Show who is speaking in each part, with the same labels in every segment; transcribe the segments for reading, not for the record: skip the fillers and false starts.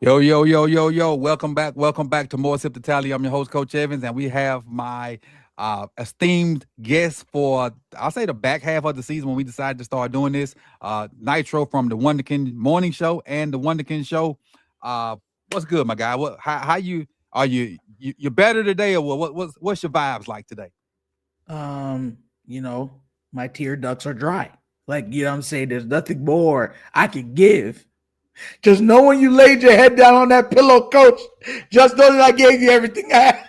Speaker 1: Yo, yo, yo, yo, yo. Welcome back. Welcome back to More Sip to Tally. I'm your host, Coach Evans, and we have my esteemed guest for, I'll say, the back half of the season when we decided to start doing this. Nitro from the Wonderkin Morning Show and the Wonderkin Show. Uh, what's good, my guy? How you are you better today, or what's your vibes like today?
Speaker 2: um, you know, my tear ducts are dry. Like, you know what I'm saying? There's nothing more I can give. Just know when you laid your head down on that pillow, coach, just know that I gave you everything I had.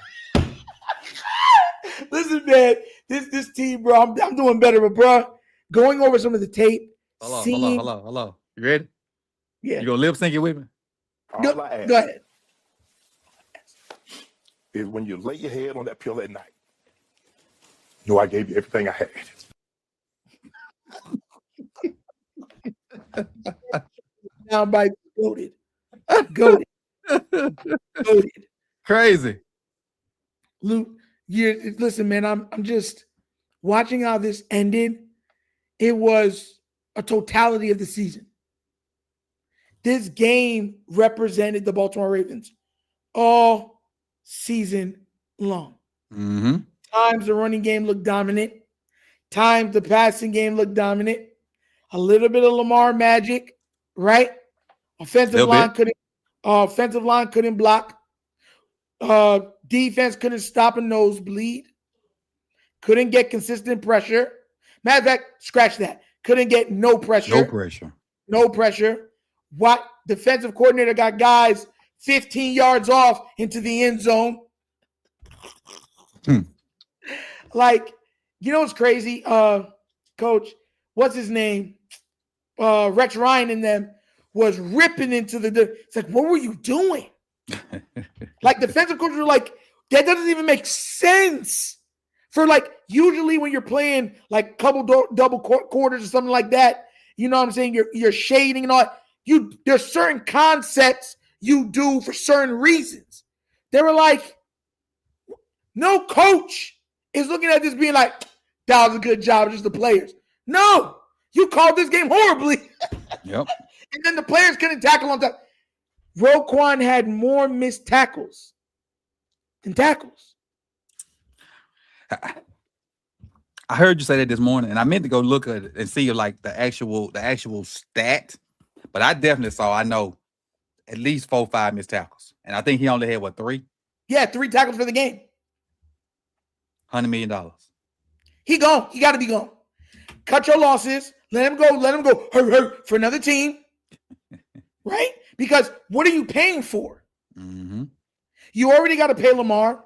Speaker 2: Listen, man, this team, bro, I'm doing better, but bro, going over some of the tape, seeing,
Speaker 1: Hello. You ready?
Speaker 2: yeah,
Speaker 1: You gonna lip sync it with me?
Speaker 3: All I ask
Speaker 2: go ahead.
Speaker 3: is when you lay your head on that pillow at night, know I gave you everything I had.
Speaker 2: Now by goaded, goaded, goaded.
Speaker 1: Crazy.
Speaker 2: Luke, you listen, man. I'm just watching how this ended. It was a totality of the season. This game represented the Baltimore Ravens all season long.
Speaker 1: Mm-hmm.
Speaker 2: Times the running game looked dominant. Times the passing game looked dominant. A little bit of Lamar magic, right? Offensive
Speaker 1: Little
Speaker 2: line
Speaker 1: bit.
Speaker 2: couldn't block. Defense couldn't stop a nosebleed. Couldn't get consistent pressure. Matter of fact, scratch that. Couldn't get no pressure.
Speaker 1: No pressure.
Speaker 2: No pressure. What defensive coordinator got guys 15 yards off into the end zone? Like, you know what's crazy? Coach, what's his name? Rex Ryan and them was ripping into it's like, what were you doing? Like, defensive coaches were like, that doesn't even make sense. For like, usually when you're playing like couple double quarters or something like that, you know what I'm saying? You're shading and all. There's certain concepts you do for certain reasons. They were like, no coach is looking at this being like, that was a good job, just the players. No, you called this game horribly.
Speaker 1: Yep.
Speaker 2: And then the players couldn't tackle on top. Roquan had more missed tackles than tackles.
Speaker 1: I heard you say that this morning, and I meant to go look at it and see like the actual stat, but I definitely saw. I know at least 4-5 missed tackles, and I think he only had what, 3?
Speaker 2: Yeah, 3 tackles for the game.
Speaker 1: $100 million.
Speaker 2: He gone. He got to be gone. Cut your losses. Let him go. Let him go. Hurt for another team. Right? Because what are you paying for?
Speaker 1: Mm-hmm.
Speaker 2: You already got to pay Lamar.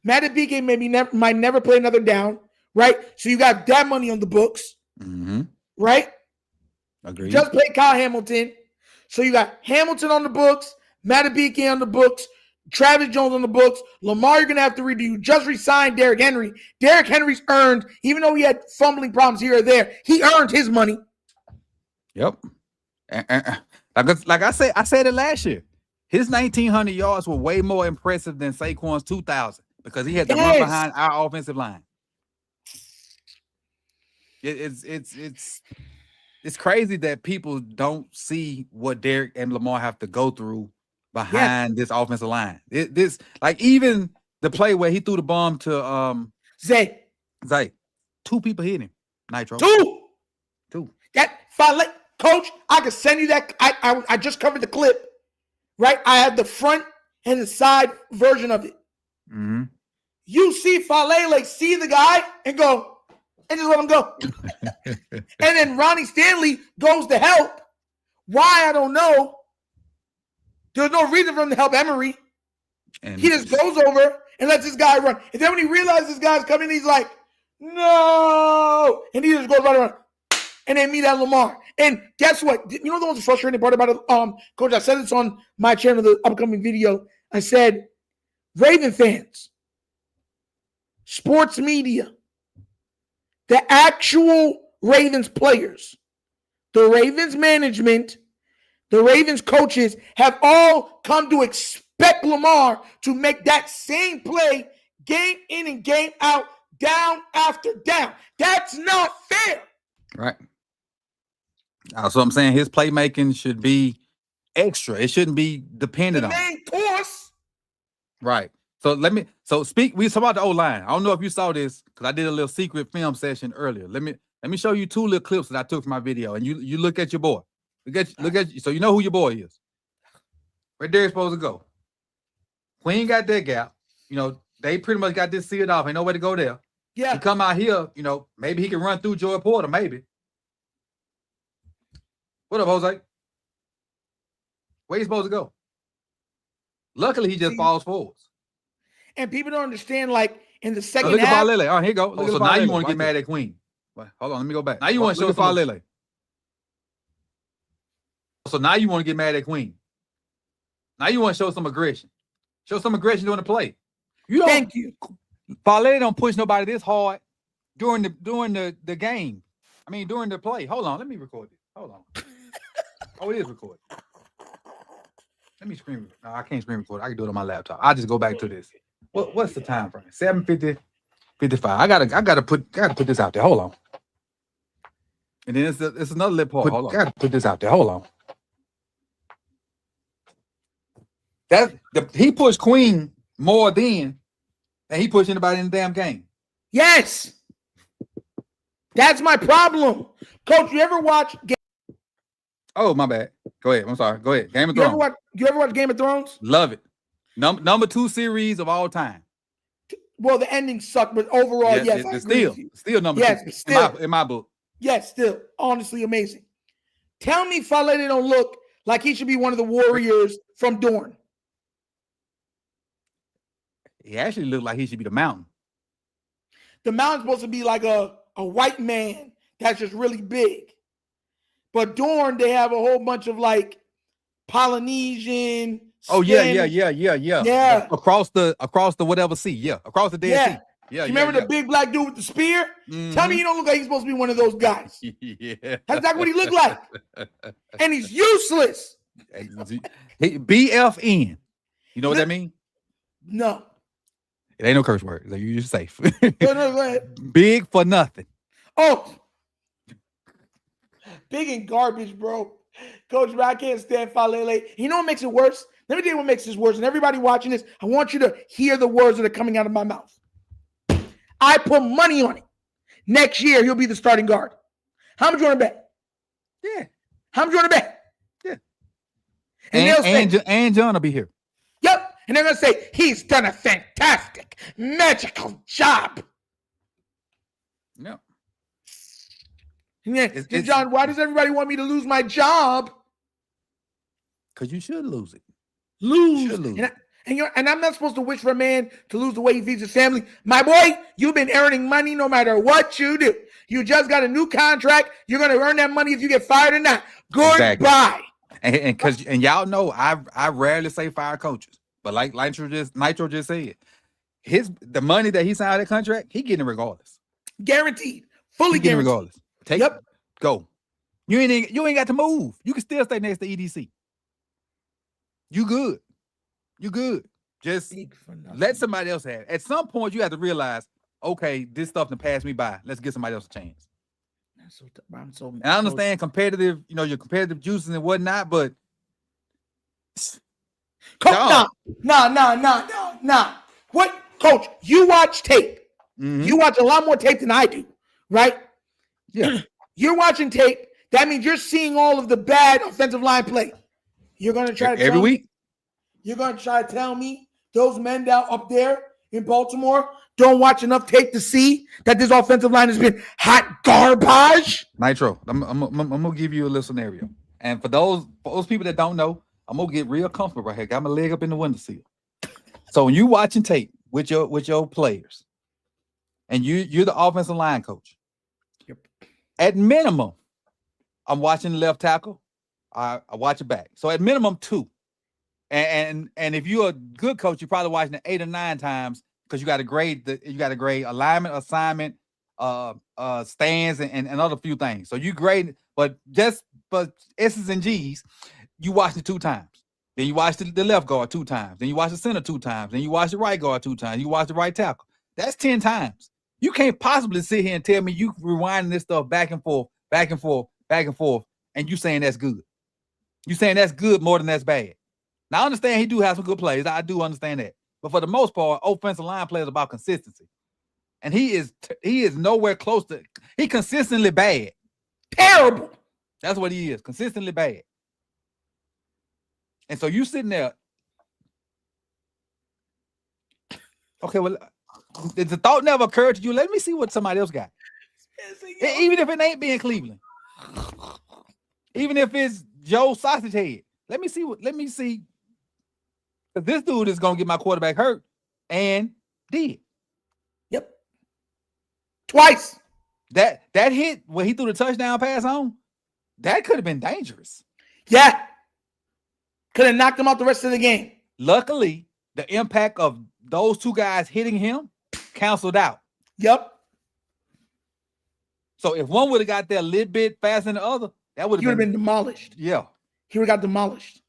Speaker 2: Matt BK might never play another down. Right? So you got that money on the books.
Speaker 1: Mm-hmm.
Speaker 2: Right?
Speaker 1: Agreed.
Speaker 2: Just pay Kyle Hamilton. So you got Hamilton on the books, Matt BK on the books, Travis Jones on the books. Lamar, you're going to have to redo. Just resign Derrick Henry. Derrick Henry's earned, even though he had fumbling problems here or there, he earned his money.
Speaker 1: Yep. Like I said it last year. His 1,900 yards were way more impressive than Saquon's 2,000 because he had to run behind our offensive line. It's crazy that people don't see what Derrick and Lamar have to go through behind this offensive line. This like even the play where he threw the bomb to
Speaker 2: Zay.
Speaker 1: 2 people hit him. Nitro.
Speaker 2: 2. That finally, coach, I could send you that. I just covered the clip. Right? I had the front and the side version of it.
Speaker 1: Mm-hmm.
Speaker 2: You see Fale like see the guy and go and just let him go. And then Ronnie Stanley goes to help. Why? I don't know. There's no reason for him to help Emery. And he just goes over and lets this guy run. And then when he realizes this guy's coming, he's like, no. And he just goes right around. And they meet at Lamar. And guess what? You know the most frustrating part about it? Coach, I said this on my channel, the upcoming video. I said, Raven fans, sports media, the actual Ravens players, the Ravens management, the Ravens coaches have all come to expect Lamar to make that same play game in and game out, down after down. That's not fair.
Speaker 1: Right. So I'm saying his playmaking should be extra. It shouldn't be dependent
Speaker 2: The
Speaker 1: on.
Speaker 2: main course.
Speaker 1: Right. So we talk about the O-line. I don't know if you saw this because I did a little secret film session earlier. Let me show you 2 little clips that I took from my video, and you look at your boy. Look at so you know who your boy is. Where Derek's supposed to go. Queen got that gap. You know, they pretty much got this sealed off. Ain't nowhere to go there.
Speaker 2: Yeah.
Speaker 1: He come out here, you know, maybe he can run through Joy Porter, maybe. What up, Jose? Where you supposed to go? Luckily, he just falls forwards.
Speaker 2: And people don't understand, like, in the second
Speaker 1: look
Speaker 2: half.
Speaker 1: Look at Falele. Oh, here you go. So now you want to get mad at Queen. Wait, hold on, let me go back. Now you want to show Falele. So now you want to get mad at Queen. Now you want to show some aggression. Show some aggression during the play. You don't.
Speaker 2: Thank you.
Speaker 1: Falele don't push nobody this hard during the game. I mean, during the play. Hold on, let me record this. Hold on. Oh, it is recorded. Let me screen. No, I can't screen record. I can do it on my laptop. I'll just go back to this. What's the time frame? 7:50, 55. I gotta put this out there. Hold on. And then it's another little part. Hold on. Gotta put this out there. Hold on. He pushed Queen more than he pushed anybody in the damn game.
Speaker 2: Yes. That's my problem. Coach, you ever watch
Speaker 1: Oh, my bad. Go ahead. I'm sorry. Go ahead. Game of Thrones.
Speaker 2: You ever watch Game of Thrones?
Speaker 1: Love it. Number 2 series of all time.
Speaker 2: Well, the ending sucked, but overall, yes.
Speaker 1: It's still number 2.
Speaker 2: Yes, still.
Speaker 1: In my book.
Speaker 2: Yes, still. Honestly, amazing. Tell me Falele don't look like he should be one of the warriors from Dorne.
Speaker 1: He actually looked like he should be the Mountain.
Speaker 2: The Mountain's supposed to be like a white man that's just really big. But Dorne, they have a whole bunch of like Polynesian.
Speaker 1: Oh,
Speaker 2: Spanish.
Speaker 1: Yeah. Across the whatever sea. Yeah. Across the Dead Sea. Yeah.
Speaker 2: You remember the big black dude with the spear?
Speaker 1: Mm-hmm.
Speaker 2: Tell me he don't look like he's supposed to be one of those guys.
Speaker 1: Yeah.
Speaker 2: That's exactly what he looked like. And he's useless.
Speaker 1: BFN. You know what that means?
Speaker 2: No.
Speaker 1: It ain't no curse word. Like, you're safe.
Speaker 2: No, go ahead.
Speaker 1: Big for nothing.
Speaker 2: Oh. Big and garbage, bro. Coach, I can't stand Falele. You know what makes it worse? Let me tell you what makes this worse. And everybody watching this, I want you to hear the words that are coming out of my mouth. I put money on it. Next year, he'll be the starting guard. How much you want to bet?
Speaker 1: Yeah.
Speaker 2: How much you want to bet?
Speaker 1: Yeah.
Speaker 2: And
Speaker 1: John will be here.
Speaker 2: Yep. And they're going to say, he's done a fantastic, magical job.
Speaker 1: Yeah.
Speaker 2: Yeah. John, why does everybody want me to lose my job?
Speaker 1: Because you should lose it.
Speaker 2: Lose. And I'm not supposed to wish for a man to lose the way he feeds his family. My boy, you've been earning money no matter what you do. You just got a new contract. You're going to earn that money if you get fired or not. Goodbye.
Speaker 1: Exactly. And y'all know I rarely say fire coaches. But like Nitro just said, the money that he signed that contract, he getting it regardless.
Speaker 2: Guaranteed. Fully guaranteed.
Speaker 1: Regardless. Go. You ain't got to move. You can still stay next to EDC. You good. Just let somebody else have it. At some point, you have to realize, okay, this stuff done passed me by. Let's give somebody else a chance. And I understand competitive, your competitive juices and whatnot, but
Speaker 2: Nah. What, Coach? You watch tape. Mm-hmm. You watch a lot more tape than I do, right?
Speaker 1: Yeah.
Speaker 2: You're watching tape. That means you're seeing all of the bad offensive line play. You're going to try to
Speaker 1: every week.
Speaker 2: You're going to try to tell me those men down up there in Baltimore don't watch enough tape to see that this offensive line has been hot garbage?
Speaker 1: Nitro, I'm going to give you a little scenario. And for those people that don't know, I'm going to get real comfortable right here. Got my leg up in the windowsill. So when you watching tape with your players, and you're the offensive line coach,
Speaker 2: yep.
Speaker 1: At minimum, I'm watching the left tackle. I watch it back. So at minimum 2. And if you're a good coach, you're probably watching it 8 or 9 times because you got to grade alignment, assignment, stands, and other few things. So you grade, but S's and G's, you watch it 2 times. Then you watch the left guard 2 times. Then you watch the center 2 times. Then you watch the right guard 2 times. You watch the right tackle. That's 10 times. You can't possibly sit here and tell me you rewinding this stuff back and forth, and you saying that's good. You saying that's good more than that's bad. Now I understand he do have some good plays. I do understand that. But for the most part, offensive line plays about consistency. And he is nowhere close to he consistently bad.
Speaker 2: Terrible.
Speaker 1: That's what he is. Consistently bad. And so you sitting there. Okay, well, the thought never occurred to you. Let me see what somebody else got. Even if it ain't being Cleveland. Even if it's Joe Sausage Head. Let me see. Because this dude is going to get my quarterback hurt. And did.
Speaker 2: Yep. Twice.
Speaker 1: That hit where he threw the touchdown pass on, that could have been dangerous.
Speaker 2: Yeah. Could have knocked him out the rest of the game.
Speaker 1: Luckily, the impact of those two guys hitting him canceled out.
Speaker 2: Yep.
Speaker 1: So if one would have got there a little bit faster than the other, that would have
Speaker 2: been demolished.
Speaker 1: Yeah.
Speaker 2: He would have got demolished.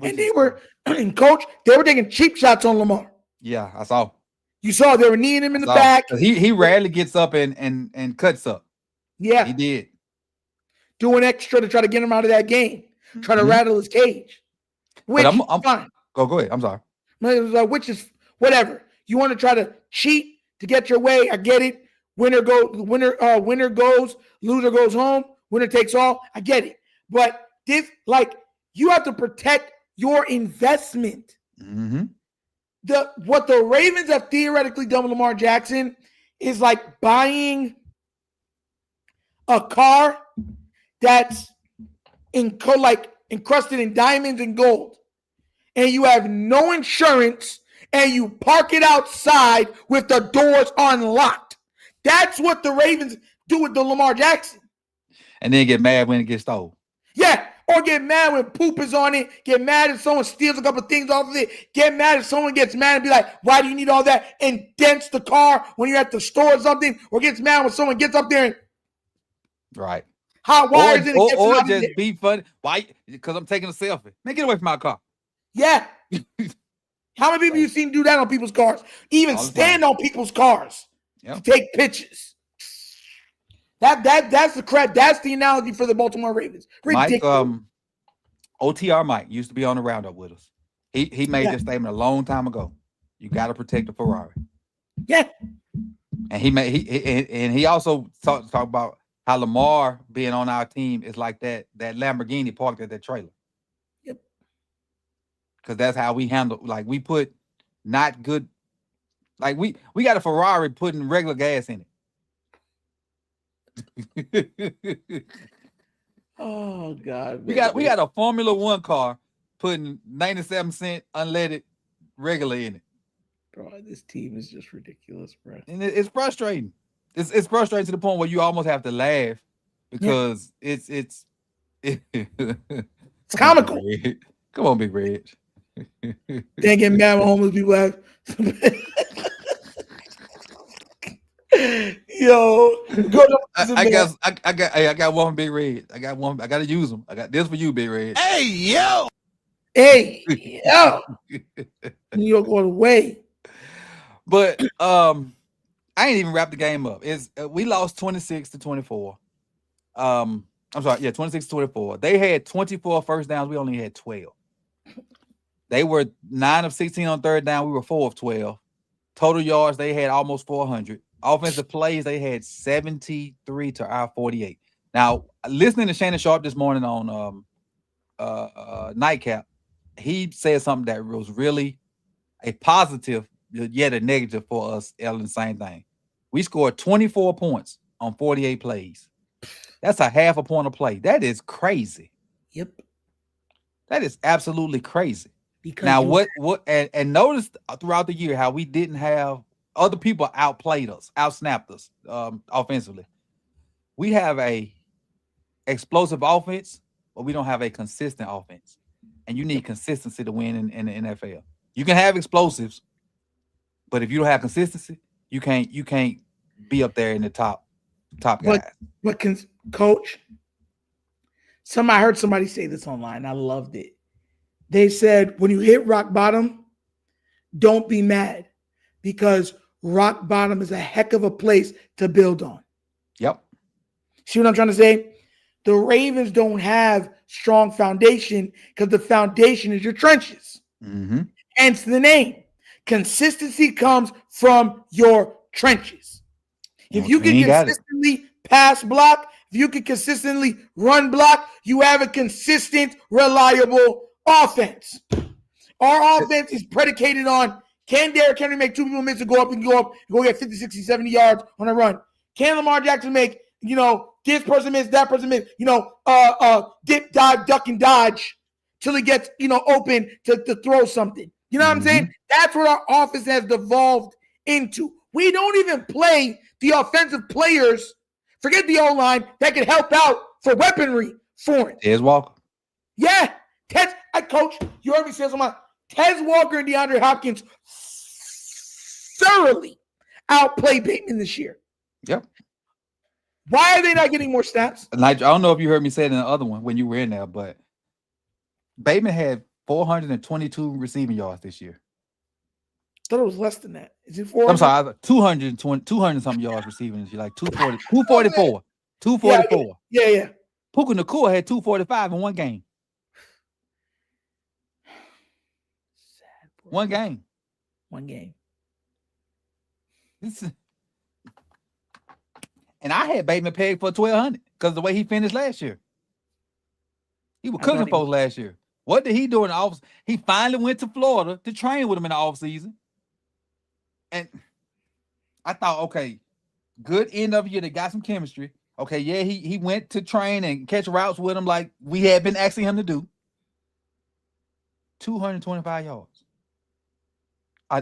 Speaker 2: And they were, coach, they were taking cheap shots on Lamar.
Speaker 1: Yeah, I saw.
Speaker 2: You saw they were kneeing him in the back.
Speaker 1: He rarely gets up and cuts up.
Speaker 2: Yeah.
Speaker 1: He did.
Speaker 2: Doing extra to try to get him out of that game. Try to rattle his cage. Which
Speaker 1: I'm
Speaker 2: fine.
Speaker 1: Go ahead. I'm sorry.
Speaker 2: Which is whatever. You want to try to cheat to get your way. I get it. Winner goes, loser goes home. Winner takes all. I get it. But this, you have to protect your investment.
Speaker 1: Mm-hmm.
Speaker 2: What the Ravens have theoretically done with Lamar Jackson is like buying a car that's encrusted in diamonds and gold, and you have no insurance, and you park it outside with the doors unlocked. That's what the Ravens do with the Lamar Jackson.
Speaker 1: And then get mad when it gets stole.
Speaker 2: Yeah, or get mad when poop is on it. Get mad if someone steals a couple things off of it. Get mad if someone gets mad and be like, why do you need all that? And dents the car when you're at the store or something. Or gets mad when someone gets up there and
Speaker 1: right.
Speaker 2: Hot wires in it.
Speaker 1: Or just be funny. Why? Because I'm taking a selfie. Man, get away from my car.
Speaker 2: Yeah. How many people you seen do that on people's cars? Even stand on people's cars to take pictures. That's the crap. That's the analogy for the Baltimore Ravens. Ridiculous.
Speaker 1: Mike, OTR Mike used to be on the roundup with us. He made this statement a long time ago. You got to protect the Ferrari.
Speaker 2: Yeah.
Speaker 1: And he also talked about how Lamar being on our team is like that Lamborghini parked at that trailer.
Speaker 2: Yep.
Speaker 1: Because that's how we handle. We put not good. We got a Ferrari putting regular gas in it.
Speaker 2: Oh God!
Speaker 1: We got a Formula One car putting 97-cent unleaded regular in it.
Speaker 2: Bro, this team is just ridiculous, bro.
Speaker 1: And it's frustrating. It's frustrating to the point where you almost have to laugh because it's
Speaker 2: comical.
Speaker 1: Come on, Big Red.
Speaker 2: Can't get mad when homeless people have. Yo,
Speaker 1: I got one Big Red. I got one. I got to use them. I got this for you, Big Red.
Speaker 2: Hey yo. New York all the way.
Speaker 1: But I ain't even wrapped the game up. We lost 26-24. I'm sorry, 26-24. They had 24 first downs. We only had 12. They were 9 of 16 on third down. We were 4 of 12. Total yards, they had almost 400. Offensive plays, they had 73 to our 48. Now, listening to Shannon Sharp this morning on Nightcap, he said something that was really a positive, yet a negative for us, Ellen. Same thing. We scored 24 points on 48 plays. That's a half a point a play. That is crazy.
Speaker 2: Yep.
Speaker 1: That is absolutely crazy. Because now, and notice throughout the year how we didn't have other people outplayed us, outsnapped us offensively. We have a explosive offense, but we don't have a consistent offense. And you need consistency to win in the NFL. You can have explosives, but if you don't have consistency, you can't be up there in the top guys.
Speaker 2: But Coach, I heard somebody say this online. I loved it. They said, when you hit rock bottom, don't be mad because rock bottom is a heck of a place to build on.
Speaker 1: Yep.
Speaker 2: See what I'm trying to say? The Ravens don't have strong foundation because the foundation is your trenches.
Speaker 1: Mm-hmm.
Speaker 2: Hence the name. Consistency comes from your trenches. If you can consistently pass block, if you can consistently run block, you have a consistent, reliable offense. Our offense is predicated on, can Derrick Henry make 2 people miss and go up and go get 50, 60, 70 yards on a run? Can Lamar Jackson make, this person miss, that person miss, dip, dive, duck, and dodge till he gets, open to throw something. You know what I'm saying? That's what our offense has devolved into. We don't even play the offensive players, forget the O-line, that can help out for weaponry for it.
Speaker 1: Tez Walker.
Speaker 2: Yeah. Coach, you heard me say something. Tez Walker and DeAndre Hopkins thoroughly outplayed Bateman this year.
Speaker 1: Yep.
Speaker 2: Why are they not getting more snaps?
Speaker 1: I don't know if you heard me say it in the other one when you were in there, but Bateman had 422 receiving yards this year.
Speaker 2: I thought it was less than that. Is it 400?
Speaker 1: I'm sorry, 200 something yards receiving this year, like 244. 244.
Speaker 2: Yeah.
Speaker 1: Puka Nacua had 245 in one game. One game. And I had Bateman pegged for 1,200 because of the way he finished last year. He was cooking folks last year. What did he do in the offseason? He finally went to Florida to train with him in the offseason. And I thought, okay, good end of year. They got some chemistry. Okay, yeah, he went to train and catch routes with him like we had been asking him to do. 225 yards.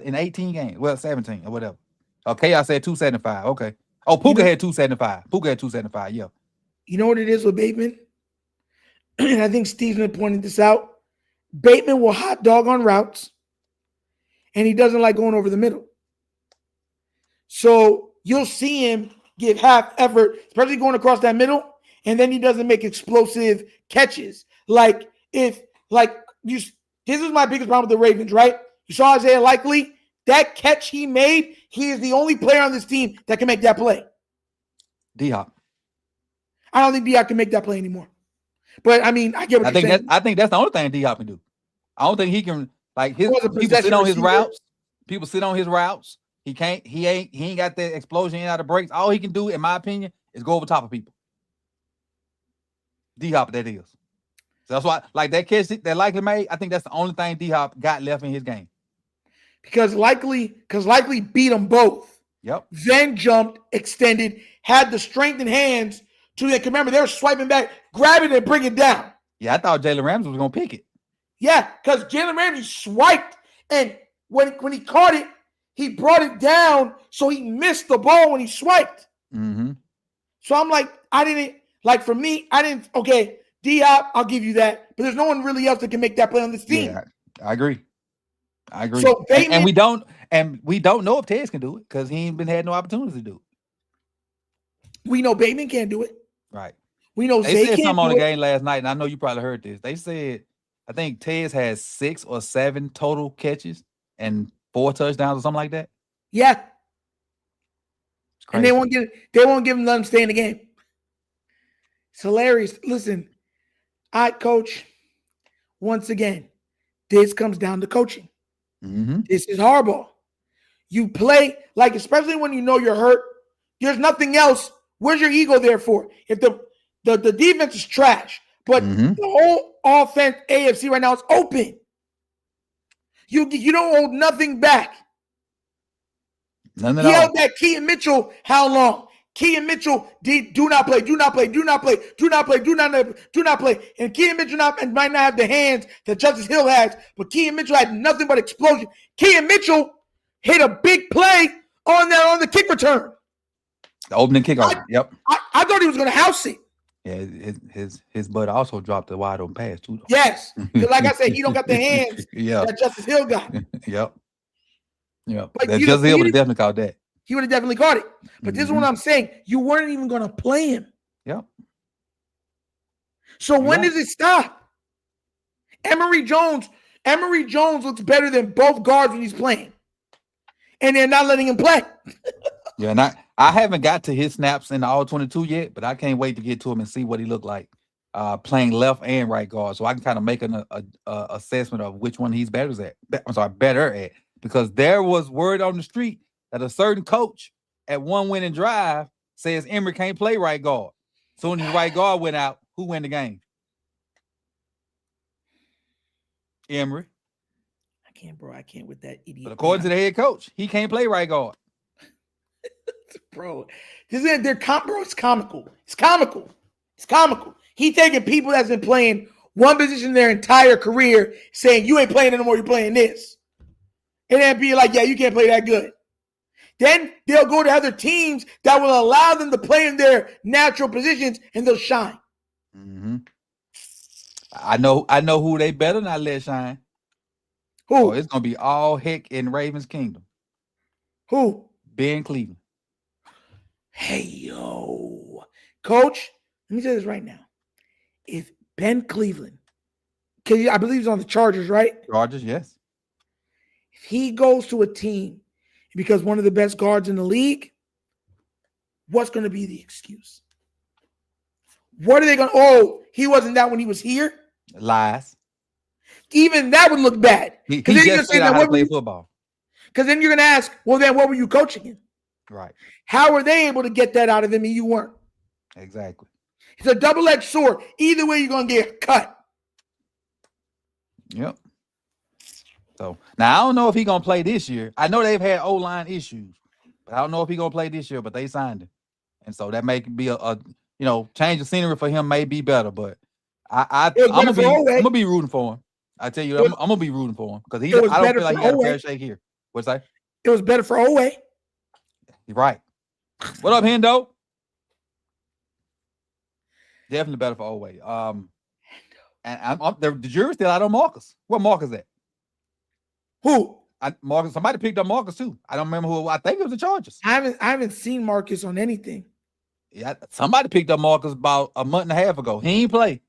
Speaker 1: In 18 games. Well, 17 or whatever. Okay, I said 275. Okay. Oh, Puka had 275. Yeah.
Speaker 2: You know what it is with Bateman? And I think Steven pointed this out. Bateman will hot dog on routes, and he doesn't like going over the middle. So you'll see him give half effort, especially going across that middle, and then he doesn't make explosive catches. This is my biggest problem with the Ravens, right? You saw Isaiah Likely, that catch he made, he is the only player on this team that can make that play.
Speaker 1: D-Hop.
Speaker 2: I don't think D-Hop can make that play anymore. But I mean, I get what you're saying.
Speaker 1: I think that's the only thing D-Hop can do. I don't think he can people sit on his routes. People sit on his routes. He ain't got that explosion out of breaks. All he can do, in my opinion, is go over top of people. D-Hop, that is. So that's why, like that catch that Likely made, I think that's the only thing D-Hop got left in his game.
Speaker 2: Because Likely beat them both.
Speaker 1: Yep.
Speaker 2: Then jumped, extended, had the strength in hands to remember they were swiping back, grab it and bring it down.
Speaker 1: Yeah, I thought Jalen Ramsey was gonna pick it.
Speaker 2: Yeah, because Jalen Ramsey swiped, and when he caught it, he brought it down, so he missed the ball when he swiped.
Speaker 1: Mm-hmm.
Speaker 2: So I'm like, okay, D-Hop, I'll give you that, but there's no one really else that can make that play on this team.
Speaker 1: Yeah, I agree.
Speaker 2: So Bateman,
Speaker 1: and we don't know if Tez can do it because he ain't had no opportunities to do it.
Speaker 2: We know Bateman can't do it.
Speaker 1: Right.
Speaker 2: We know
Speaker 1: they said something on the game last night, and I know you probably heard this. They said, I think Tez has 6 or 7 total catches and 4 touchdowns or something like that.
Speaker 2: Yeah. And they won't give him let him stay in the game. It's hilarious. Listen, Coach, once again, this comes down to coaching.
Speaker 1: Mm-hmm.
Speaker 2: This is hardball. You play, especially when you know you're hurt, there's nothing else. Where's your ego there for? If the defense is trash, but the whole offense, AFC right now is open. You don't hold nothing back.
Speaker 1: None at
Speaker 2: all. He
Speaker 1: all.
Speaker 2: held that Keaton Mitchell how long? Keaton Mitchell do not play. And Keaton Mitchell might not have the hands that Justice Hill has, but Keaton Mitchell had nothing but explosion. Keaton Mitchell hit a big play on the kick return.
Speaker 1: The opening kickoff. Yep.
Speaker 2: I thought he was going to house it.
Speaker 1: Yeah, his butt also dropped the wide open pass too. Though.
Speaker 2: Yes, because like I said, he don't got the hands that Justice Hill got.
Speaker 1: Yep.
Speaker 2: But
Speaker 1: Justice Hill would have definitely caught that.
Speaker 2: He would have definitely caught it. But this is what I'm saying. You weren't even going to play him.
Speaker 1: Yep.
Speaker 2: So when does it stop? Emory Jones looks better than both guards when he's playing. And they're not letting him play.
Speaker 1: Yeah, and I haven't got to his snaps in the all 22 yet, but I can't wait to get to him and see what he looked like playing left and right guard, so I can kind of make a assessment of which one he's better at. I'm sorry, better at, because there was word on the street that a certain coach at one winning drive says Emery can't play right guard. Soon as the right guard went out, who won the game? Emery.
Speaker 2: I can't with that idiot.
Speaker 1: But according to the head coach, he can't play right guard.
Speaker 2: Bro, it's comical. It's comical. It's comical. He taking people that's been playing one position their entire career, saying you ain't playing anymore, you're playing this. And then be like, yeah, you can't play that good. Then they'll go to other teams that will allow them to play in their natural positions, and they'll shine.
Speaker 1: Mm-hmm. I know who they better not let shine.
Speaker 2: Who?
Speaker 1: Oh, it's gonna be all heck in Ravens Kingdom.
Speaker 2: Who?
Speaker 1: Ben Cleveland.
Speaker 2: Hey, yo. Coach, let me say this right now. If Ben Cleveland, because I believe he's on the Chargers, right?
Speaker 1: Chargers, yes.
Speaker 2: If he goes to a team because one of the best guards in the league, what's going to be the excuse? What are they going to, oh, he wasn't that when he was here?
Speaker 1: Lies.
Speaker 2: Even that would look bad.
Speaker 1: He just figured out how to play football.
Speaker 2: Because then you're going to ask, well, then what were you coaching him?
Speaker 1: Right.
Speaker 2: How were they able to get that out of him and you weren't?
Speaker 1: Exactly.
Speaker 2: It's a double-edged sword. Either way, you're going to get cut.
Speaker 1: Yep. So now I don't know if he's gonna play this year. I know they've had O-line issues, but I don't know if he's gonna play this year. But they signed him, and so that may be a change of scenery for him may be better. But I'm gonna be rooting for him. I tell you, I'm gonna be rooting for him because I don't feel like he got a fair shake here. What's that?
Speaker 2: It was better for Oweh.
Speaker 1: You're right. What up, Hendo? Definitely better for Oweh. And the jury's still out on Marcus. What Marcus at?
Speaker 2: Who?
Speaker 1: Marcus. Somebody picked up Marcus too. I don't remember who. I think it was the Chargers.
Speaker 2: I haven't seen Marcus on anything.
Speaker 1: Yeah, somebody picked up Marcus about a month and a half ago. He ain't play,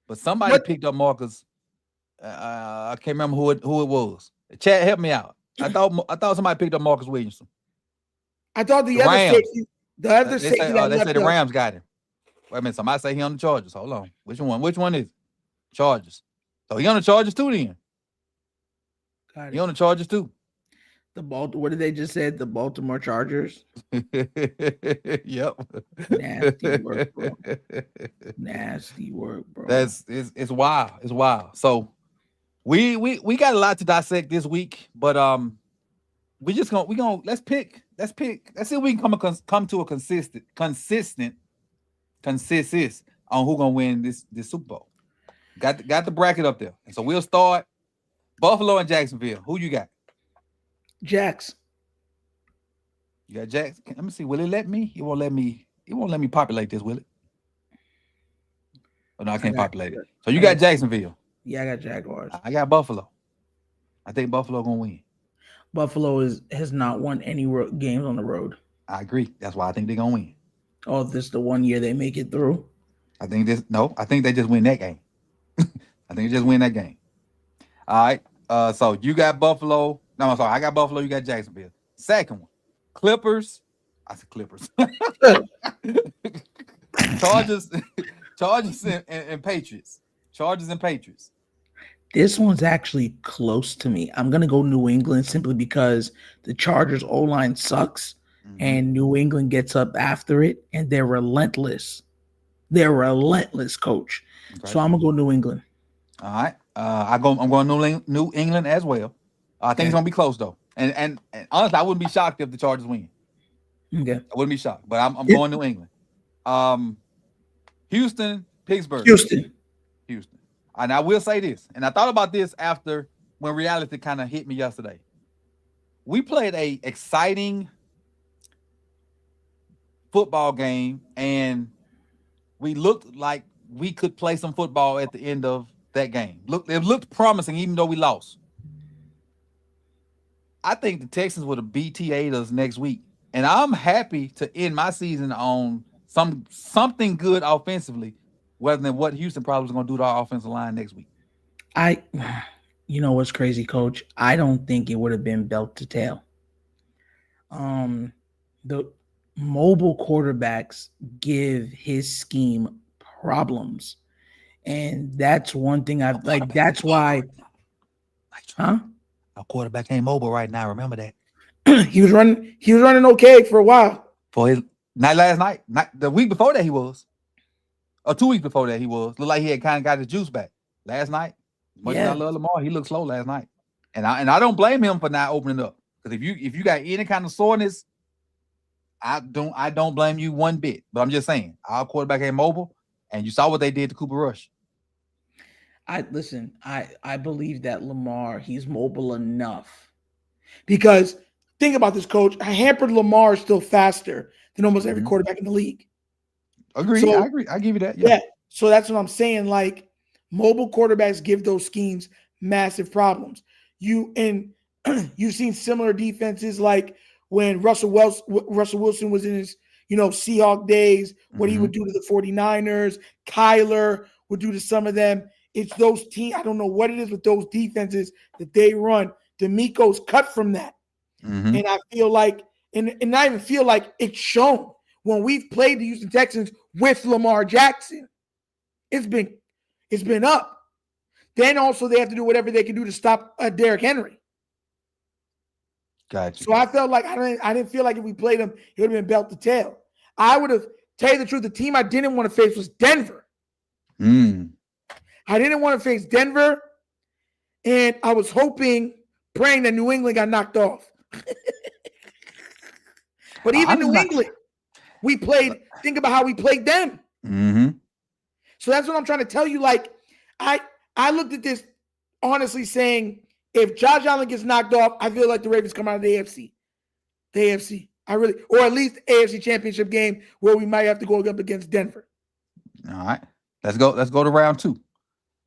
Speaker 1: but somebody picked up Marcus. I can't remember who it was. Chad, help me out. I thought somebody picked up Marcus Williamson.
Speaker 2: I thought the other safety. The other safety.
Speaker 1: They said the Rams got him. Wait a minute. Somebody say he on the Chargers. Hold on. Which one? Which one is it? Chargers? So he on the Chargers too then. He on the Chargers too.
Speaker 2: What did they just say? The Baltimore Chargers.
Speaker 1: Yep.
Speaker 2: Nasty work, bro. Nasty work, bro.
Speaker 1: It's wild. It's wild. So we got a lot to dissect this week, but let's see if we can come to a consistent on who's gonna win this Super Bowl. Got the bracket up there, and so we'll start Buffalo and Jacksonville. Who you got?
Speaker 2: Jax.
Speaker 1: You got Jax. Let me see. Will it let me? It won't let me. It won't let me populate this, will it? Oh no, I can't populate it. So you got Jacksonville.
Speaker 2: Yeah, I got Jaguars.
Speaker 1: I got Buffalo. I think Buffalo gonna win.
Speaker 2: Buffalo has not won any games on the road.
Speaker 1: I agree. That's why I think they're gonna win.
Speaker 2: Oh, this is the one year they make it through?
Speaker 1: I think they just win that game. I think they just win that game. All right. So you got Buffalo. No, I'm sorry. I got Buffalo. You got Jacksonville. Second one, Clippers. I said Clippers. Chargers and Patriots. Chargers and Patriots.
Speaker 2: This one's actually close to me. I'm gonna go New England simply because the Chargers O-line sucks, and New England gets up after it, and they're relentless. They're relentless, coach. Okay. So I'm gonna go New England.
Speaker 1: All right. I'm going New England as well. I think it's gonna be close though, and honestly, I wouldn't be shocked if the Chargers win.
Speaker 2: Okay,
Speaker 1: I wouldn't be shocked, but I'm going New England. Houston, Pittsburgh.
Speaker 2: Houston.
Speaker 1: And I will say this, and I thought about this after when reality kind of hit me yesterday. We played a exciting football game, and we looked like we could play some football at the end of that game. It looked promising, even though we lost. I think the Texans would have BTA'd us next week, and I'm happy to end my season on something good offensively, rather than what Houston probably is going to do to our offensive line next week.
Speaker 2: You know what's crazy, Coach? I don't think it would have been belt to tail. The mobile quarterbacks give his scheme problems. And that's one thing I've like. That's why, huh?
Speaker 1: Our quarterback ain't mobile right now. Remember that.
Speaker 2: He was running. He was running okay for a while.
Speaker 1: For his not last night, not the week before that he was, or 2 weeks before that he was. Looked like he had kind of got his juice back. Last night, as much as I
Speaker 2: Yeah,
Speaker 1: love Lamar, he looked slow last night, and I don't blame him for not opening up. Because if you got any kind of soreness, I don't blame you one bit. But I'm just saying, our quarterback ain't mobile, and you saw what they did to Cooper Rush.
Speaker 2: I listen. I believe that Lamar, he's mobile enough because think about this, coach. Hampered Lamar is still faster than almost every
Speaker 1: Mhm.
Speaker 2: quarterback in the league.
Speaker 1: Agree, I
Speaker 2: So
Speaker 1: agree. I give you that. Yeah.
Speaker 2: yeah, so that's what I'm saying. Like mobile quarterbacks give those schemes massive problems. You've seen similar defenses like when Russell Wilson was in his Seahawk days, what he
Speaker 1: Mm-hmm.
Speaker 2: would do to the 49ers, Kyler would do to some of them. It's those teams. I don't know what it is with those defenses that they run. D'Amico's cut from that.
Speaker 1: Mm-hmm.
Speaker 2: And I feel like, and I even feel like it's shown when we've played the Houston Texans with Lamar Jackson. It's been up. Then also they have to do whatever they can do to stop Derrick Henry.
Speaker 1: Gotcha.
Speaker 2: So I felt like I didn't feel like if we played them, it would have been belt to tail. I would have, tell you the truth, the team I didn't want to face was Denver. I didn't want to face Denver, and I was praying that New England got knocked off. But even New England, think about how we played them.
Speaker 1: Mm-hmm.
Speaker 2: So that's what I'm trying to tell you. Like, I looked at this honestly saying, if Josh Allen gets knocked off, I feel like the Ravens come out of the AFC. The AFC. Or at least the AFC championship game where we might have to go up against Denver.
Speaker 1: All right. Let's go to round 2.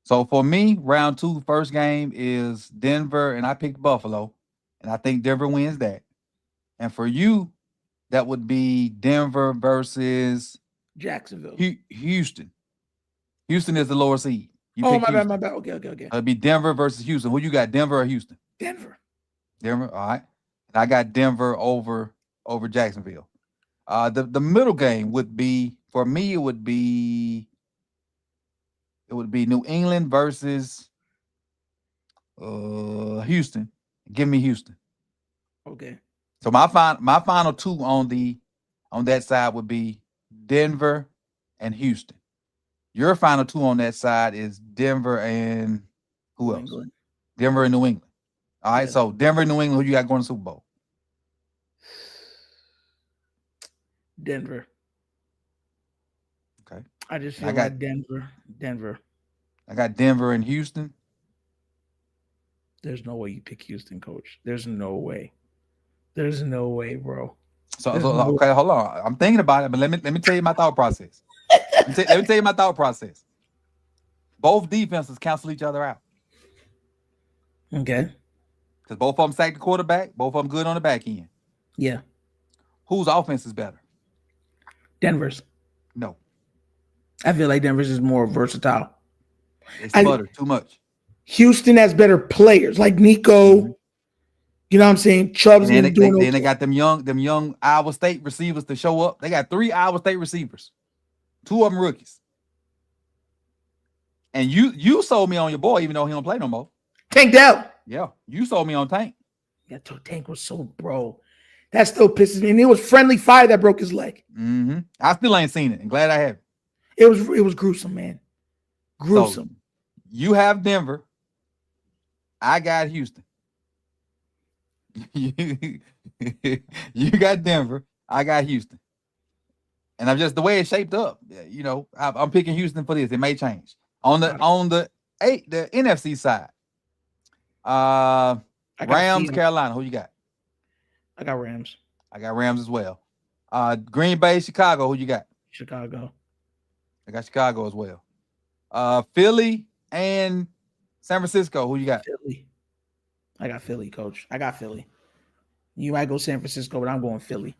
Speaker 1: So for me, round 2, first game is Denver, and I picked Buffalo, and I think Denver wins that. And for you, that would be Denver versus
Speaker 2: Jacksonville.
Speaker 1: Houston. Houston is the lower seed.
Speaker 2: My bad. Okay.
Speaker 1: It'd be Denver versus Houston. Who you got, Denver or Houston?
Speaker 2: Denver.
Speaker 1: All right. And I got Denver over Jacksonville. The middle game would be, for me, it would be New England versus Houston. Give me Houston.
Speaker 2: Okay.
Speaker 1: So my final 2 on that side would be Denver and Houston. Your final 2 on that side is Denver and who else?
Speaker 2: England.
Speaker 1: Denver and New England. All right.
Speaker 2: Yeah.
Speaker 1: So Denver and New England, who you got going to Super Bowl?
Speaker 2: Denver.
Speaker 1: Okay.
Speaker 2: I just feel like Denver.
Speaker 1: I got Denver and Houston.
Speaker 2: There's no way you pick Houston, coach. There's no way. There's no way, bro.
Speaker 1: So okay, hold on. I'm thinking about it, but let me tell you my thought process. Let me tell you my thought process. Both defenses cancel each other out.
Speaker 2: Okay.
Speaker 1: Because both of them sack the quarterback, both of them good on the back end.
Speaker 2: Yeah.
Speaker 1: Whose offense is better?
Speaker 2: Denver's.
Speaker 1: No.
Speaker 2: I feel like Denver's is more versatile.
Speaker 1: They sputter too much.
Speaker 2: Houston has better players like Nico. Mm-hmm. You know what I'm saying? Chubb's
Speaker 1: then they got them young Iowa State receivers to show up. They got 3 Iowa State receivers. 2 of them rookies. And you sold me on your boy, even though he don't play no more.
Speaker 2: Tank Dell.
Speaker 1: Yeah, you sold me on Tank.
Speaker 2: Yeah, Tank was so bro. That still pisses me. And it was friendly fire that broke his leg.
Speaker 1: Mm-hmm. I still ain't seen it. And glad I have.
Speaker 2: It was gruesome, man. Gruesome.
Speaker 1: So, you have Denver. I got Houston. You got Denver. I got Houston. And I'm just the way it's shaped up. You know, I'm picking Houston for this. It may change on the NFC side. Rams, Carolina. Who you got?
Speaker 2: I got Rams.
Speaker 1: I got Rams as well. Green Bay, Chicago. Who you got?
Speaker 2: Chicago.
Speaker 1: I got Chicago as well. Philly and San Francisco. Who you got?
Speaker 2: Philly. I got Philly, coach. I got Philly. You might go San Francisco, but I'm going Philly.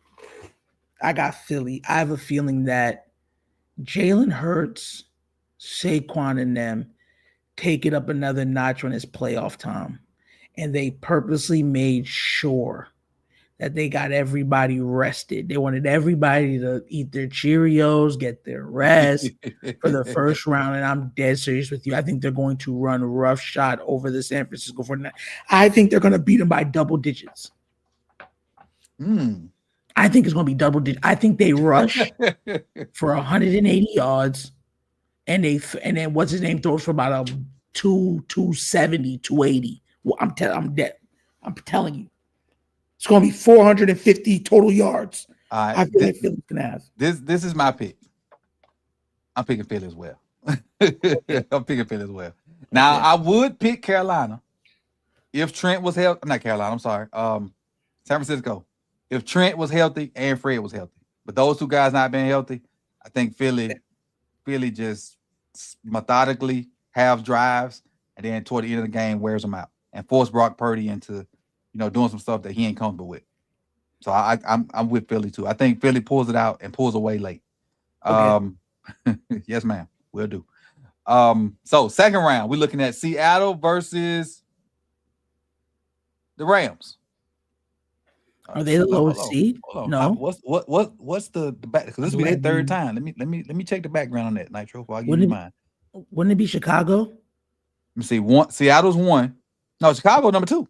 Speaker 2: I got Philly. I have a feeling that Jalen Hurts, Saquon, and them take it up another notch when it's playoff time. And they purposely made sure that they got everybody rested. They wanted everybody to eat their Cheerios, get their rest for the first round. And I'm dead serious with you. I think they're going to run rough shot over the San Francisco 49ers. I think they're going to beat them by double digits. I think it's going to be double digits. I think they rush for 180 yards, and then what's his name throws for about a 270, 280. Well, I'm telling you. It's going to be 450 total yards. I feel like Philly's going to have.
Speaker 1: This is my pick. I'm picking Philly as well. I'm picking Philly as well. Now, I would pick Carolina if Trent was healthy. Not Carolina, I'm sorry. San Francisco. If Trent was healthy and Fred was healthy. But those two guys not being healthy, I think Philly just methodically have drives and then toward the end of the game wears them out and force Brock Purdy into doing some stuff that he ain't comfortable with. So I'm with Philly too. I think Philly pulls it out and pulls away late. Okay. Yes, ma'am. Will do. So second round, we're looking at Seattle versus the Rams.
Speaker 2: Are they the lowest seed? No.
Speaker 1: What's the back? Because this will be their third time. Let me check the background on that, Nitro. Before I give you mine.
Speaker 2: Wouldn't it be Chicago?
Speaker 1: Let me see. Seattle's 1. No, Chicago number 2.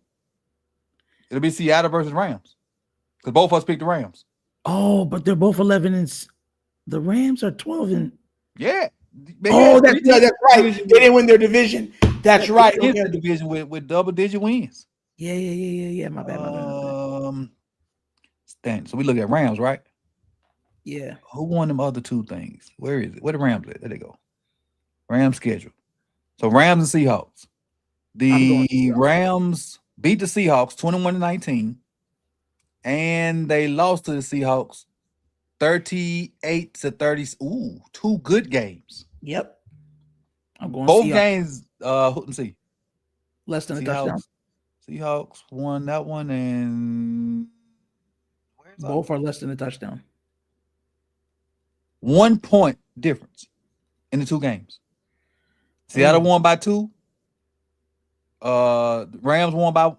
Speaker 1: It'll be Seattle versus Rams. Because both of us picked the Rams.
Speaker 2: Oh, but they're both 11 and the Rams are 12 and
Speaker 1: yeah.
Speaker 2: That's right. They didn't win their division. That's right.
Speaker 1: They the division with double-digit wins.
Speaker 2: Yeah. My bad.
Speaker 1: So we look at Rams, right?
Speaker 2: Yeah.
Speaker 1: Who won them other two things? Where is it? Where the Rams at? There they go. Rams schedule. So Rams and Seahawks. The Rams beat the Seahawks 21-19, and they lost to the Seahawks 38-30. Ooh, 2 good games.
Speaker 2: Yep. I'm going
Speaker 1: both Seahawks. Games. Let's see.
Speaker 2: Less than a touchdown.
Speaker 1: Seahawks won that one, and
Speaker 2: both are less than a touchdown.
Speaker 1: 1 point difference in the 2 games. Seattle won by 2. Rams won by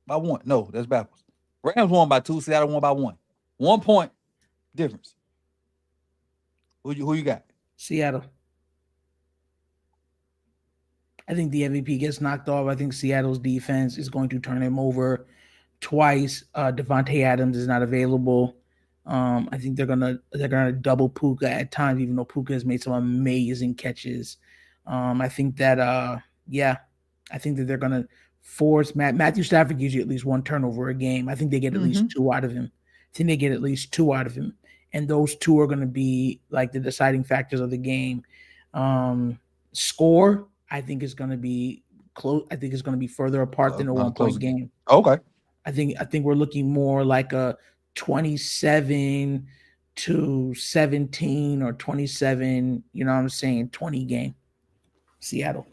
Speaker 1: 1. No, that's backwards. Rams won by 2. Seattle won by 1. 1 point difference. Who you got?
Speaker 2: Seattle. I think the MVP gets knocked off. I think Seattle's defense is going to turn him over twice. Devontae Adams is not available. I think they're gonna double Puka at times, even though Puka has made some amazing catches. I think that they're gonna force Matthew Stafford gives you at least 1 turnover a game. I think they get at least 2 out of him. And those 2 are gonna be like the deciding factors of the game. Score, I think is gonna be close. I think it's gonna be further apart than a 1-point game.
Speaker 1: Okay.
Speaker 2: I think we're looking more like a 27-17 or 27, 20 game. Seattle.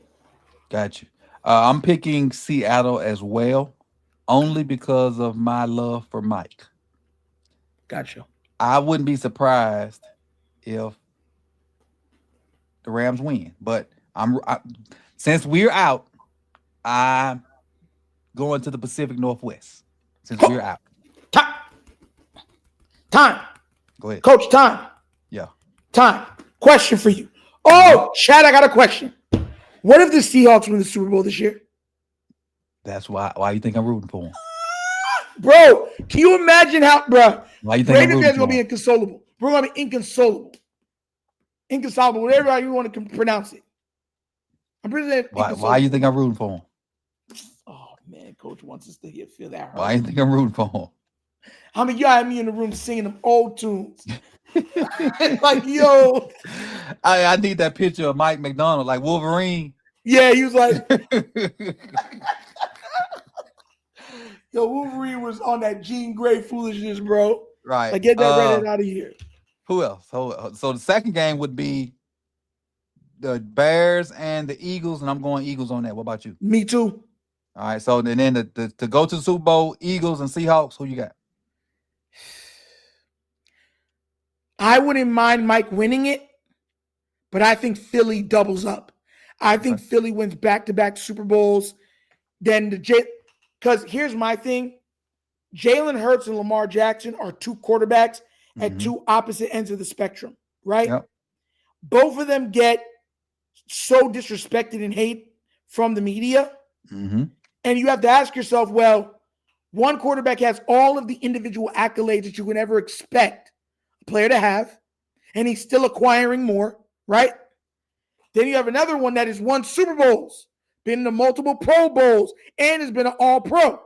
Speaker 1: Gotcha. I'm picking Seattle as well, only because of my love for Mike.
Speaker 2: Gotcha.
Speaker 1: I wouldn't be surprised if the Rams win, but since we're out, I'm going to the Pacific Northwest. Since we're out.
Speaker 2: Time.
Speaker 1: Go ahead.
Speaker 2: Coach, time.
Speaker 1: Yeah.
Speaker 2: Time. Question for you. Oh, Chad, I got a question. What if the Seahawks win the Super Bowl this year?
Speaker 1: That's why you think I'm rooting for them.
Speaker 2: Bro, can you imagine how, bro?
Speaker 1: Why you think
Speaker 2: Ravens fans going to be inconsolable. We're going to be inconsolable. Inconsolable, whatever you want to pronounce it. I'm pretty sure.
Speaker 1: Why you think I'm rooting for them?
Speaker 2: Oh, man, Coach wants us to feel that hurt.
Speaker 1: Why you think I'm rooting for them?
Speaker 2: How many y'all had me in the room singing them old tunes? Like, yo.
Speaker 1: I need that picture of Mike McDonald, like Wolverine.
Speaker 2: Yeah, he was like, yo, Wolverine was on that Jean Grey foolishness, bro.
Speaker 1: Right.
Speaker 2: Like, get that Reddit out of here.
Speaker 1: Who else? So the second game would be the Bears and the Eagles, and I'm going Eagles on that. What about you?
Speaker 2: Me too.
Speaker 1: All right. So then to go to the Super Bowl, Eagles and Seahawks, who you got?
Speaker 2: I wouldn't mind Mike winning it, but I think Philly doubles up. I think Philly wins back-to-back Super Bowls. Then because here's my thing. Jalen Hurts and Lamar Jackson are two quarterbacks at
Speaker 1: Mhm.
Speaker 2: two opposite ends of the spectrum, right?
Speaker 1: Yep.
Speaker 2: Both of them get so disrespected and hate from the media.
Speaker 1: Mhm.
Speaker 2: And you have to ask yourself, well, one quarterback has all of the individual accolades that you would ever expect a player to have, and he's still acquiring more, right? Then you have another one that has won Super Bowls, been to multiple Pro Bowls, and has been an All-Pro.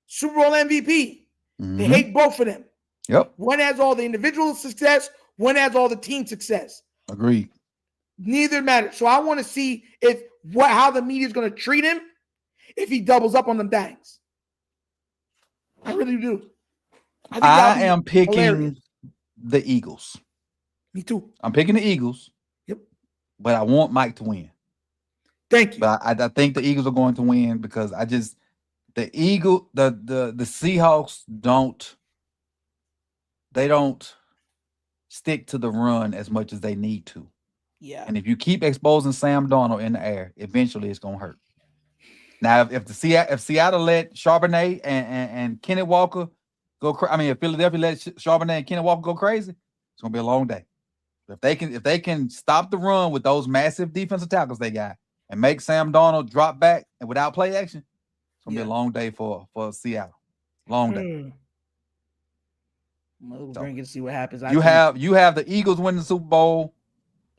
Speaker 2: Super Bowl MVP. They
Speaker 1: Mhm.
Speaker 2: hate both of them.
Speaker 1: Yep.
Speaker 2: One has all the individual success, one has all the team success.
Speaker 1: Agreed.
Speaker 2: Neither matter. So I want to see how the media is going to treat him if he doubles up on them things. I really do. I think
Speaker 1: I am picking
Speaker 2: hilarious.
Speaker 1: the Eagles.
Speaker 2: Me too.
Speaker 1: I'm picking the Eagles.
Speaker 2: Yep.
Speaker 1: But I want Mike to win.
Speaker 2: Thank you.
Speaker 1: But I think the Eagles are going to win because the Seahawks don't stick to the run as much as they need to.
Speaker 2: Yeah.
Speaker 1: And if you keep exposing Sam Darnold in the air, eventually it's gonna hurt. Now, if Seattle let Charbonnet and Kenny Walker go, if Philadelphia let Charbonnet and Kenny Walker go crazy, it's gonna be a long day. If they can stop the run with those massive defensive tackles they got and make Sam Darnold drop back and without play action, it's gonna be a long day for Seattle. Long day.
Speaker 2: We're going to see what happens.
Speaker 1: You have the Eagles winning the Super Bowl,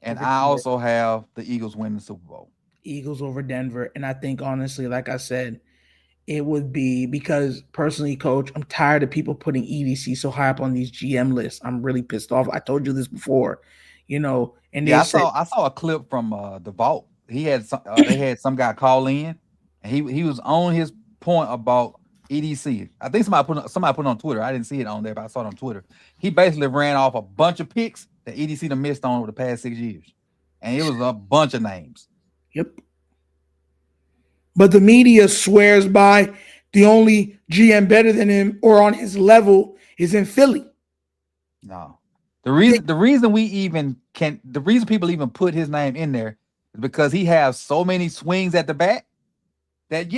Speaker 1: and I also have the Eagles winning the Super Bowl.
Speaker 2: Eagles over Denver. And I think, honestly, like I said, it would be because personally, Coach, I'm tired of people putting EDC so high up on these GM lists. I'm really pissed off. I told you this before, and
Speaker 1: I saw a clip from the Vault. He had they had some guy call in, and he was on his point about EDC. I think somebody put it on Twitter. I didn't see it on there, but I saw it on Twitter. He basically ran off a bunch of picks that EDC done missed on over the past 6 years, and it was a bunch of names.
Speaker 2: Yep. But the media swears by the only GM better than him or on his level is in Philly.
Speaker 1: No. The reason people even put his name in there is because he has so many swings at the bat that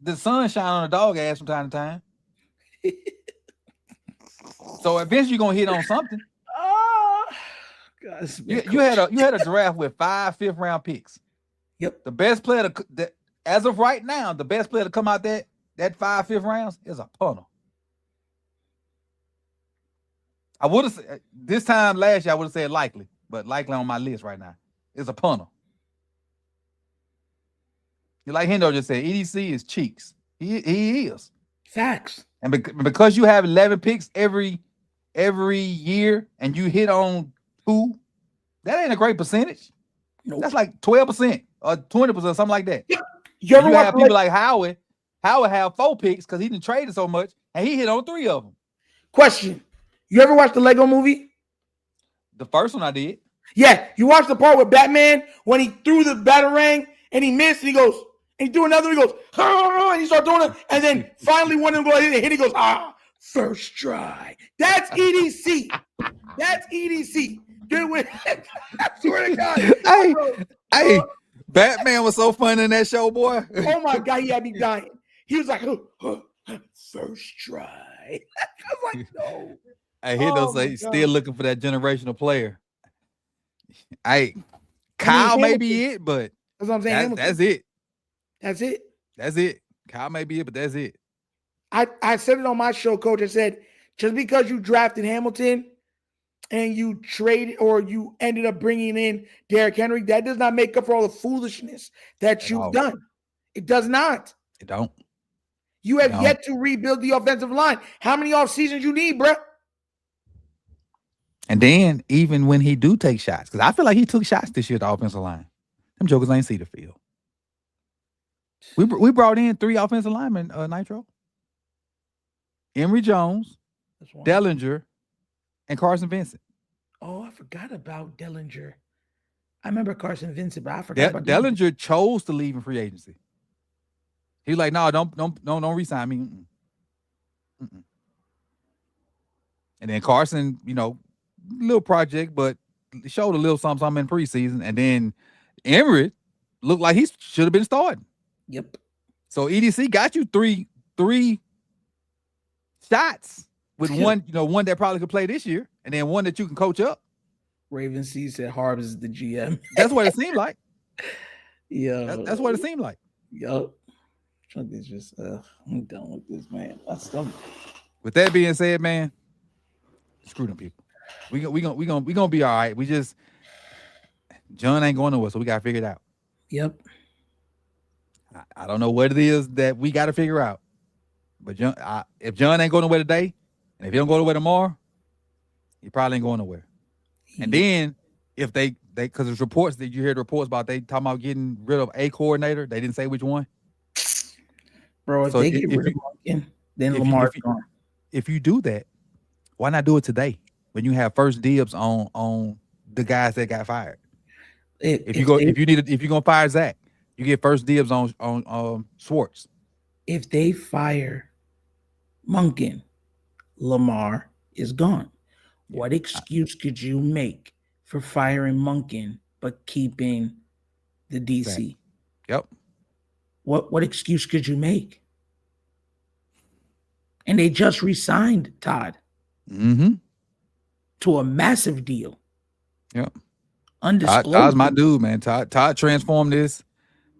Speaker 1: the sun shine on a dog ass from time to time. So eventually you're gonna hit on something.
Speaker 2: God,
Speaker 1: you had a draft with 5 fifth-round picks.
Speaker 2: Yep.
Speaker 1: The best player as of right now, the best player to come out that 5 fifth rounds is a punter. I would have said this time last year I would have said likely, but likely on my list right now is a punter. Like Hendo just said, EDC is cheeks. He is.
Speaker 2: Facts.
Speaker 1: And because you have 11 picks every year and you hit on 2, that ain't a great percentage.
Speaker 2: Nope.
Speaker 1: That's like 12% or 20%, something like that.
Speaker 2: Yeah. You
Speaker 1: have people like Howard. Howard have 4 picks because he didn't trade so much, and he hit on 3 of them.
Speaker 2: Question: you ever watch the Lego movie?
Speaker 1: The first one I did.
Speaker 2: Yeah, you watched the part with Batman when he threw the batarang and he missed, and he goes, and he do another, he goes, and he started doing it, and then finally one of them go hit, and he goes, first try. That's EDC. That's EDC. I swear to God.
Speaker 1: Hey, Batman was so fun in that show, boy.
Speaker 2: Oh my God, he had me dying. He was like, first try. I was like, no.
Speaker 1: I hear those say still looking for that generational player. Kyle may be it, but
Speaker 2: that's what I'm saying.
Speaker 1: That's it.
Speaker 2: That's it.
Speaker 1: That's it. Kyle may be it, but that's it.
Speaker 2: I said it on my show, Coach. I said, just because you drafted Hamilton and you traded or you ended up bringing in Derrick Henry, that does not make up for all the foolishness that you've done. It does not.
Speaker 1: It don't.
Speaker 2: You have yet to rebuild the offensive line. How many off seasons you need, bro?
Speaker 1: And then even when he do take shots, because I feel like he took shots this year at the offensive line. Them jokers ain't see the field. We brought in 3 offensive linemen, Nitro. Emory Jones, Dellinger, and Carson Vincent.
Speaker 2: Oh, I forgot about Dellinger. I remember Carson Vincent, but I forgot about
Speaker 1: Dellinger chose to leave in free agency. He's like, no, don't resign me. Mm-mm. And then Carson, little project, but showed a little something in preseason. And then Emory looked like he should have been starting.
Speaker 2: Yep.
Speaker 1: So EDC got you three 3 shots with one, one that probably could play this year, and then one that you can coach up.
Speaker 2: Raven C said Harbs is the GM.
Speaker 1: That's what it seemed like.
Speaker 2: Yeah,
Speaker 1: that's what it seemed like.
Speaker 2: Yup. Trump is just I'm done with this, man.
Speaker 1: With that being said, man, screw them people. We gonna be all right. We just John ain't going nowhere, so we gotta figure it out.
Speaker 2: Yep.
Speaker 1: I don't know what it is that we got to figure out. But if John ain't going nowhere today, and if he don't go nowhere tomorrow, he probably ain't going nowhere. And then if they because there's reports that you heard reports about they talking about getting rid of a coordinator. They didn't say which one.
Speaker 2: Bro, if they get rid of Monken, then Lamar's gone.
Speaker 1: If you do that, why not do it today when you have first dibs on the guys that got fired? If you're gonna fire Zach, you get first dibs on Schwartz.
Speaker 2: If they fire Monken, Lamar is gone. What excuse could you make for firing Monken but keeping the DC?
Speaker 1: Exactly. Yep.
Speaker 2: What excuse could you make? And they just re-signed Todd to a massive deal.
Speaker 1: Yep.
Speaker 2: Undisclosed.
Speaker 1: Todd's my dude, man. Todd transformed this,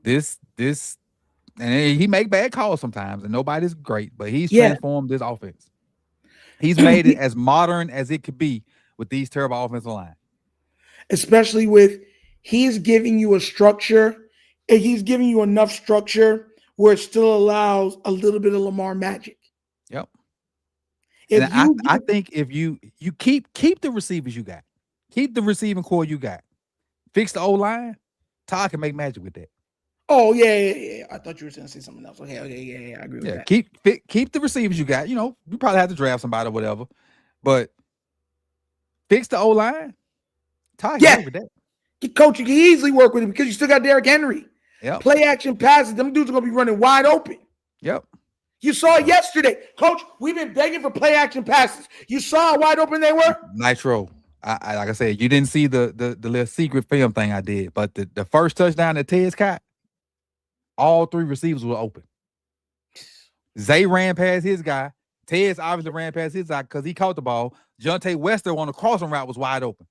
Speaker 1: and he make bad calls sometimes, and nobody's great, but he's transformed this offense. He's made it as modern as it could be with these terrible offensive line.
Speaker 2: Especially with he's giving you a structure, and he's giving you enough structure where it still allows a little bit of Lamar magic.
Speaker 1: Yep. I think if you keep the receivers you got, keep the receiving core you got, fix the O-line, Todd can make magic with that.
Speaker 2: Oh, yeah. I thought you were going to say something else. Okay, yeah, I agree with that.
Speaker 1: Keep the receivers you got. You probably have to draft somebody or whatever, but fix the O-line. Todd can work with that.
Speaker 2: Coach, you can easily work with him because you still got Derrick Henry.
Speaker 1: Yep.
Speaker 2: Play action passes. Them dudes are going to be running wide open.
Speaker 1: Yep.
Speaker 2: You saw it yesterday. Coach, we've been begging for play action passes. You saw how wide open they were?
Speaker 1: Nitro. I like I said, you didn't see the little secret film thing I did, but the first touchdown that Tez caught, all 3 receivers were open. Zay ran past his guy. Tez obviously ran past his guy because he caught the ball. Jonte Wester on the crossing route was wide open.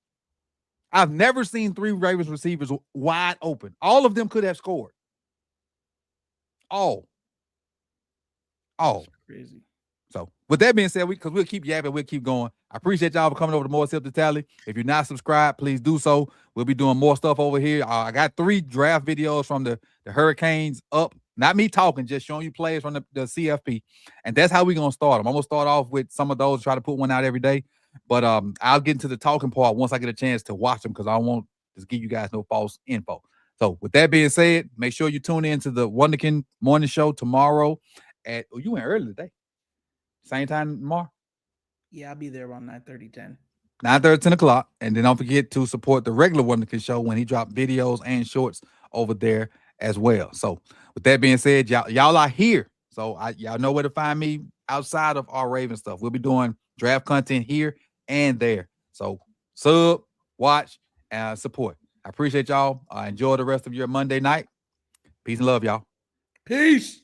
Speaker 1: I've never seen 3 Ravens receivers wide open. All of them could have scored. All.
Speaker 2: That's crazy.
Speaker 1: So, with that being said, because we'll keep yapping, we'll keep going. I appreciate y'all for coming over to More Sip to Tally. If you're not subscribed, please do so. We'll be doing more stuff over here. I got 3 draft videos from the Hurricanes up. Not me talking, just showing you players from the CFP. And that's how we're going to start them. I'm going to start off with some of those, try to put one out every day. But I'll get into the talking part once I get a chance to watch them because I won't just give you guys no false info. So, with that being said, make sure you tune in to the Wonderkin Morning Show tomorrow at – you went early today. Same time tomorrow?
Speaker 2: Yeah, I'll be there around 9:30, 10.
Speaker 1: 9:30, 10 o'clock. And then don't forget to support the regular Wonderkin Show when he drops videos and shorts over there as well. So, with that being said, y'all are here. So, y'all know where to find me outside of our Raven stuff. We'll be doing draft content here and there. So, sub, watch, and support. I appreciate y'all. Enjoy the rest of your Monday night. Peace and love, y'all.
Speaker 2: Peace.